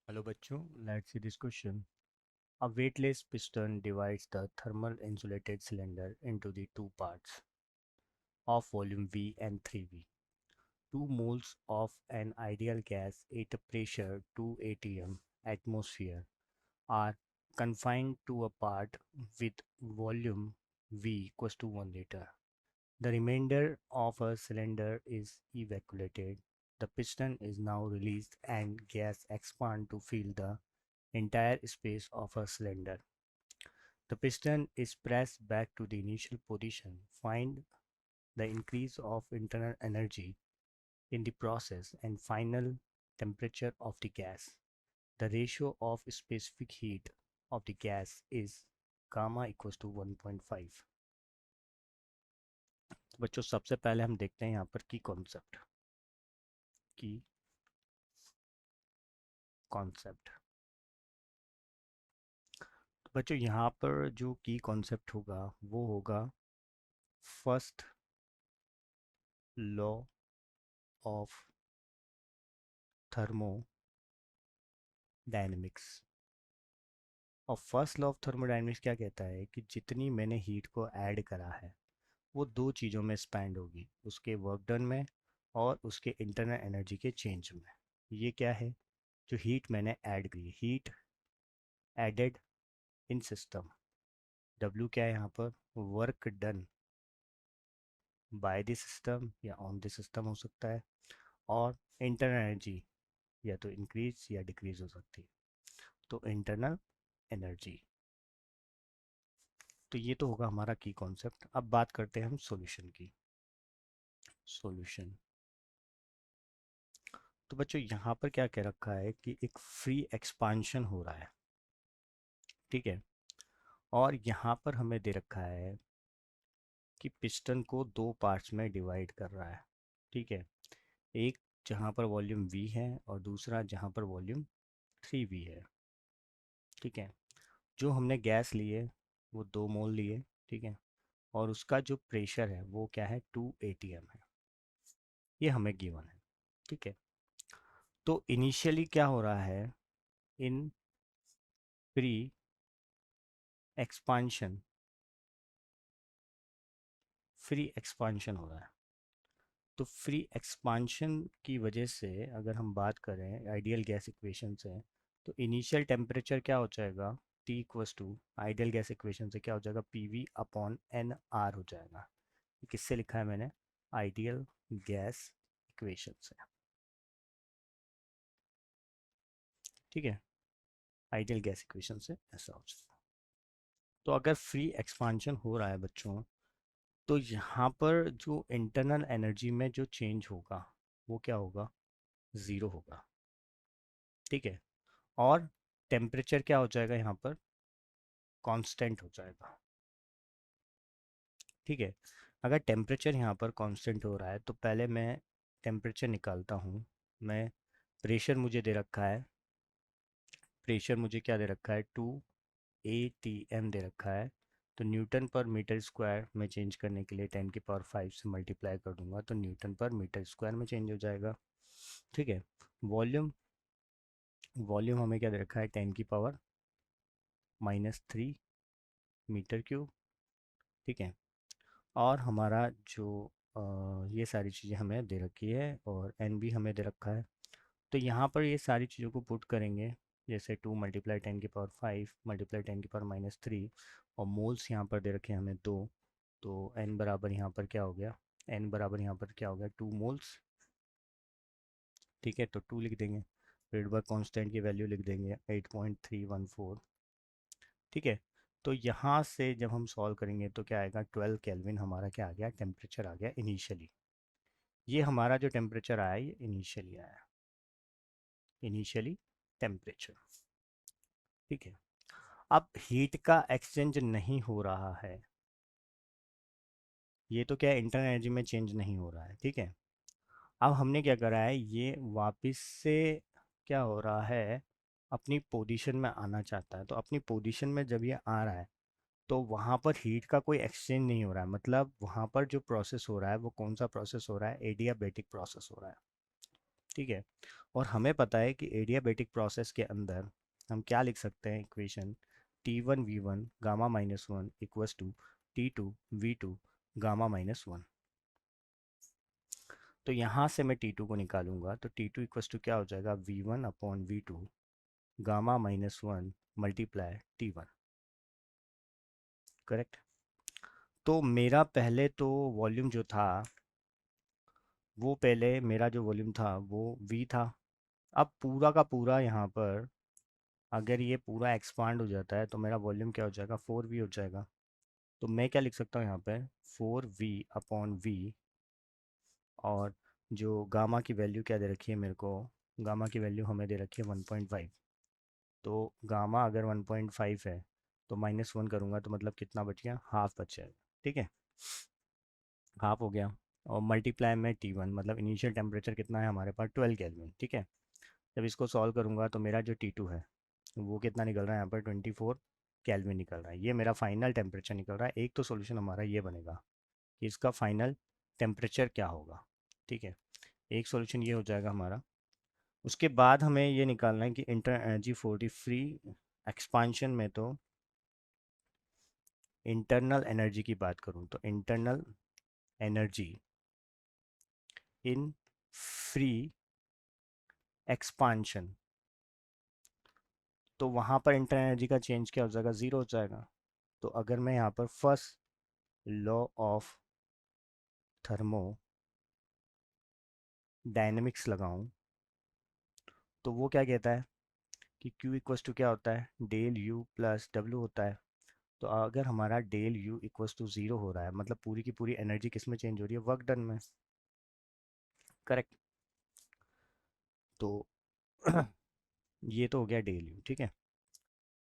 Hello बच्चों, let's see this question. A weightless piston divides the thermal insulated cylinder into the two parts of volume V and 3V. 2 moles of an ideal gas at a pressure 2 atm atmosphere are confined to a part with volume V equals to 1 liter. The remainder of a cylinder is evacuated. The piston is now released and gas expands to fill the entire space of a cylinder. The piston is pressed back to the initial position. Find the increase of internal energy in the process and final temperature of the gas. The ratio of specific heat of the gas is gamma equals to 1.5. तो बच्चों सबसे पहले हम देखते हैं यहाँ पर की कॉन्सेप्ट। तो बच्चों यहाँ पर जो की कॉन्सेप्ट होगा वो होगा फर्स्ट लॉ ऑफ थर्मोडायनेमिक्स। और फर्स्ट लॉ ऑफ थर्मोडायनेमिक्स क्या कहता है कि जितनी मैंने हीट को ऐड करा है वो दो चीज़ों में स्पेंड होगी, उसके वर्क डन में और उसके इंटरनल एनर्जी के चेंज में। ये क्या है? जो हीट मैंने ऐड की, heat added in system. W क्या है यहाँ पर? Work done by the system या ऑन द सिस्टम हो सकता है, और इंटरनल एनर्जी या तो इंक्रीज या डिक्रीज हो सकती है। तो इंटरनल एनर्जी। तो ये तो होगा हमारा की कॉन्सेप्ट। अब बात करते हैं हम सॉल्यूशन की। सॉल्यूशन। तो बच्चों यहाँ पर क्या कह रखा है कि एक फ्री एक्सपांशन हो रहा है, ठीक है। और यहाँ पर हमें दे रखा है कि पिस्टन को दो पार्ट्स में डिवाइड कर रहा है, ठीक है। एक जहाँ पर वॉल्यूम वी है और दूसरा जहाँ पर वॉल्यूम 3V है, ठीक है। जो हमने गैस लिए वो 2 मोल लिए, ठीक है। और उसका जो प्रेशर है वो क्या है? 2 atm है। ये हमें गिवन है, ठीक है। तो इनिशियली क्या हो रहा है? इन प्री एक्सपांशन, फ्री एक्सपांशन हो रहा है। तो फ्री एक्सपांशन की वजह से अगर हम बात करें आइडियल गैस इक्वेशन से, तो इनिशियल टेम्परेचर क्या हो जाएगा? T equals to ideal gas equation से क्या हो जाएगा? P V upon N R हो जाएगा। ये किससे लिखा है मैंने? आइडियल गैस इक्वेशन से, ठीक है। आइडियल गैस इक्वेशन से ऐसा हो जाएगा। तो अगर फ्री एक्सपांशन हो रहा है बच्चों, तो यहाँ पर जो इंटरनल एनर्जी में जो चेंज होगा वो क्या होगा? ज़ीरो होगा, ठीक है। और टेम्परेचर क्या हो जाएगा? यहाँ पर कांस्टेंट हो जाएगा, ठीक है। अगर टेम्परेचर यहाँ पर कांस्टेंट हो रहा है तो पहले मैं टेम्परेचर निकालता हूँ। मैं प्रेशर मुझे दे रखा है, प्रेशर मुझे क्या दे रखा है? 2 atm दे रखा है। तो न्यूटन पर मीटर स्क्वायर में चेंज करने के लिए 10⁵ से मल्टीप्लाई कर दूंगा तो न्यूटन पर मीटर स्क्वायर में चेंज हो जाएगा, ठीक है। वॉल्यूम, वॉल्यूम हमें क्या दे रखा है? 10⁻³ मीटर क्यूब, ठीक है। और हमारा जो ये सारी चीज़ें हमें दे रखी है और एन भी हमें दे रखा है। तो यहाँ पर ये सारी चीज़ों को पुट करेंगे, जैसे 2 × 10⁻³ और मोल्स यहाँ पर दे रखे हैं हमें 2। तो एन बराबर यहाँ पर क्या हो गया? एन बराबर यहाँ पर क्या हो गया? 2 मोल्स, ठीक है। तो 2 लिख देंगे, रेडबर्ग कांस्टेंट की वैल्यू लिख देंगे 8.314, ठीक है। तो यहाँ से जब हम सॉल्व करेंगे तो क्या आएगा? 12 केल्विन हमारा क्या आ गया? टेम्परेचर आ गया इनिशियली। ये हमारा जो टेम्परेचर आया ये इनिशियली आया, इनिशियली टेम्परेचर, ठीक है। अब हीट का एक्सचेंज नहीं हो रहा है, ये तो क्या इंटरनल एनर्जी में चेंज नहीं हो रहा है, ठीक है। अब हमने क्या करा है? ये वापस से क्या हो रहा है? अपनी पोजीशन में आना चाहता है। तो अपनी पोजीशन में जब ये आ रहा है तो वहाँ पर हीट का कोई एक्सचेंज नहीं हो रहा है। मतलब वहाँ पर जो प्रोसेस हो रहा है वो कौन सा प्रोसेस हो रहा है? एडियाबेटिक प्रोसेस हो रहा है, ठीक है। और हमें पता है कि एडियाबेटिक प्रोसेस के अंदर हम क्या लिख सकते हैं equation, T1 V1 gamma minus one equals to T2 V2 gamma minus one. तो यहाँ से मैं T2 को निकालूंगा तो T2 इक्वस टू क्या हो जाएगा, V1/V2 gamma minus one multiply T1। Correct. तो मेरा पहले तो वॉल्यूम जो था वो पहले मेरा जो वॉल्यूम था वो V था। अब पूरा का पूरा यहाँ पर अगर ये पूरा एक्सपांड हो जाता है तो मेरा वॉल्यूम क्या हो जाएगा, 4V हो जाएगा। तो मैं क्या लिख सकता हूँ यहाँ पे, 4V/V। और जो गामा की वैल्यू क्या दे रखी है मेरे को, गामा की वैल्यू हमें दे रखी है 1.5। तो गामा अगर 1.5 है तो -1 करूँगा तो मतलब कितना बच गया, हाफ बच जाएगा। ठीक है, हाफ हो गया। और मल्टीप्लाई में T1 मतलब इनिशियल टेम्परेचर कितना है हमारे पास, 12 केल्विन। ठीक है, जब इसको सॉल्व करूँगा तो मेरा जो T2 है वो कितना निकल रहा है यहाँ पर, 24 केल्विन निकल रहा है। ये मेरा फाइनल टेम्परेचर निकल रहा है। एक तो सॉल्यूशन हमारा ये बनेगा कि इसका फाइनल टेम्परेचर क्या होगा। ठीक है, एक सॉल्यूशन ये हो जाएगा हमारा। उसके बाद हमें ये निकालना है कि inter energy for the free expansion में, तो इंटरनल एनर्जी की बात करूँ तो internal energy in free expansion, तो वहाँ पर इंटरनल एनर्जी का चेंज क्या हो जाएगा, ज़ीरो हो जाएगा। तो अगर मैं यहाँ पर first law of thermo dynamics लगाऊं तो वो क्या कहता है कि Q इक्वस टू क्या होता है, डेल U प्लस W होता है। तो अगर हमारा del U equals to zero हो रहा है मतलब पूरी की पूरी एनर्जी किस में चेंज हो रही है, वर्क डन में। करेक्ट। तो ये तो हो गया डेल U। ठीक है,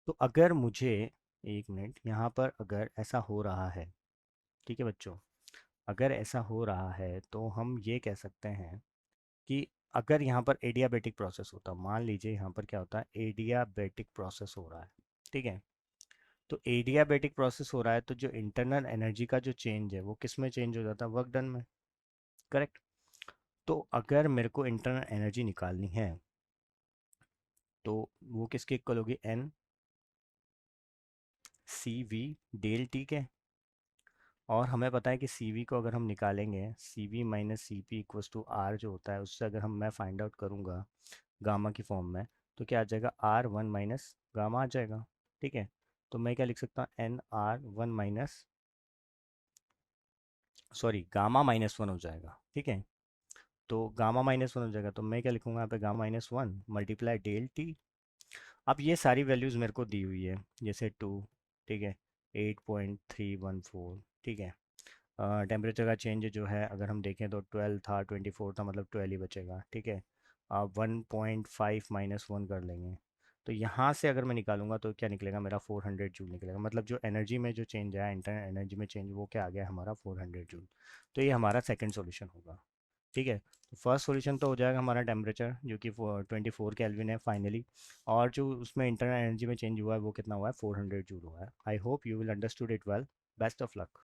तो अगर मुझे, एक मिनट, यहाँ पर अगर ऐसा हो रहा है, ठीक है बच्चों, अगर ऐसा हो रहा है तो हम ये कह सकते हैं कि अगर यहाँ पर एडियाबेटिक प्रोसेस होता, मान लीजिए यहाँ पर क्या होता है, एडियाबेटिक प्रोसेस हो रहा है। ठीक है, तो एडियाबेटिक प्रोसेस हो रहा है तो जो इंटरनल एनर्जी का जो चेंज है वो किस में चेंज हो जाता है, वर्क डन में। करेक्ट। तो अगर मेरे को इंटरनल एनर्जी निकालनी है तो वो किसके इक्वल होगी, N C V del T के। और हमें पता है कि सी वी को अगर हम निकालेंगे, C V minus C P equals to R जो होता है, उससे अगर हम मैं फाइंड आउट करूँगा गामा की फॉर्म में, तो क्या आ जाएगा, R1 माइनस गामा आ जाएगा। ठीक है, तो मैं क्या लिख सकता हूँ, NR1 माइनस, सॉरी गामा -1 हो जाएगा। ठीक है, तो गामा -1 हो जाएगा तो मैं क्या लिखूंगा यहाँ पे, गामा -1 मल्टीप्लाई डेल टी। अब ये सारी वैल्यूज़ मेरे को दी हुई है, जैसे 2, ठीक है, 8.314। ठीक है, टेम्परेचर का चेंज जो है अगर हम देखें तो 12 था, 24 था, मतलब 12 ही बचेगा। ठीक है, आप 1.5 -1 कर लेंगे तो यहाँ से अगर मैं निकालूंगा तो क्या निकलेगा, मेरा 400 जूल निकलेगा। मतलब जो एनर्जी में जो चेंज आया, इंटरनल एनर्जी में चेंज, वो क्या आ गया हमारा, 400 जूल। तो ये हमारा सेकंड सॉल्यूशन होगा। ठीक है, तो फर्स्ट सॉल्यूशन तो हो जाएगा हमारा टेम्परेचर जो कि 24 केल्विन है फाइनली। और जो उसमें इंटरनल एनर्जी में चेंज हुआ है वो कितना हुआ है, 400 जूल हुआ है। I hope you will understood it well. Best of luck.